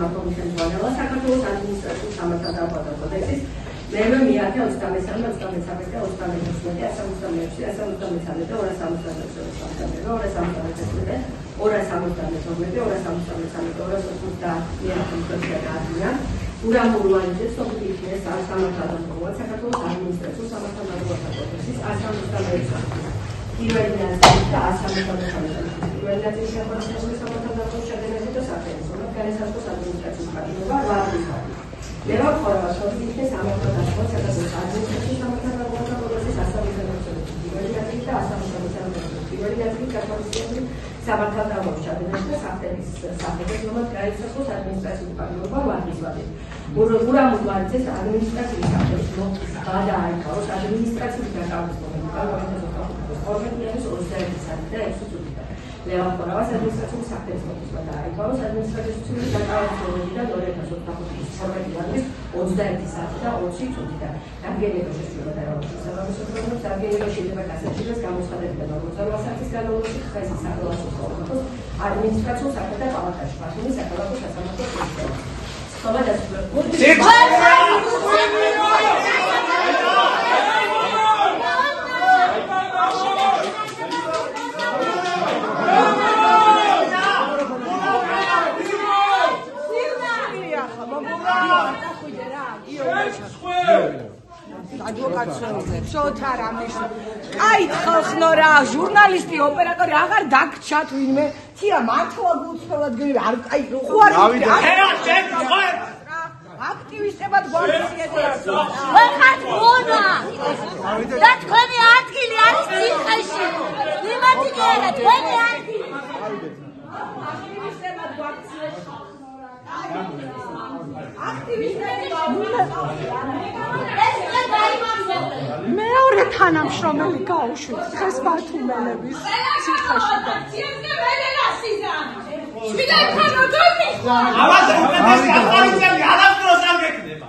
მმართველობის ხელმძღვანელობა საქართველოს ადმინისტრაციულ სამართალდამცავ კოდექსის მე მიაჩნია 23-23 და ჟურნალისტი, ოპერატორი აღარ დაგჩათ ვინმე. თია მართლა გულწრფელად გივი არ აი ხო არ აქტივისტებად გვაქციეთებს. ვახართ გონა. და თქვენი ადგილი არის ციხეში. იმათი კი არა, თქვენი ადგილი. აქტივისტებად გვაქციეთებს. მეორე თანამშრომელი გაუშვით დღეს ბათუმელების ციხეში და ამაზე უკეთესი აპარიცელი არასდროს არ გეკნება.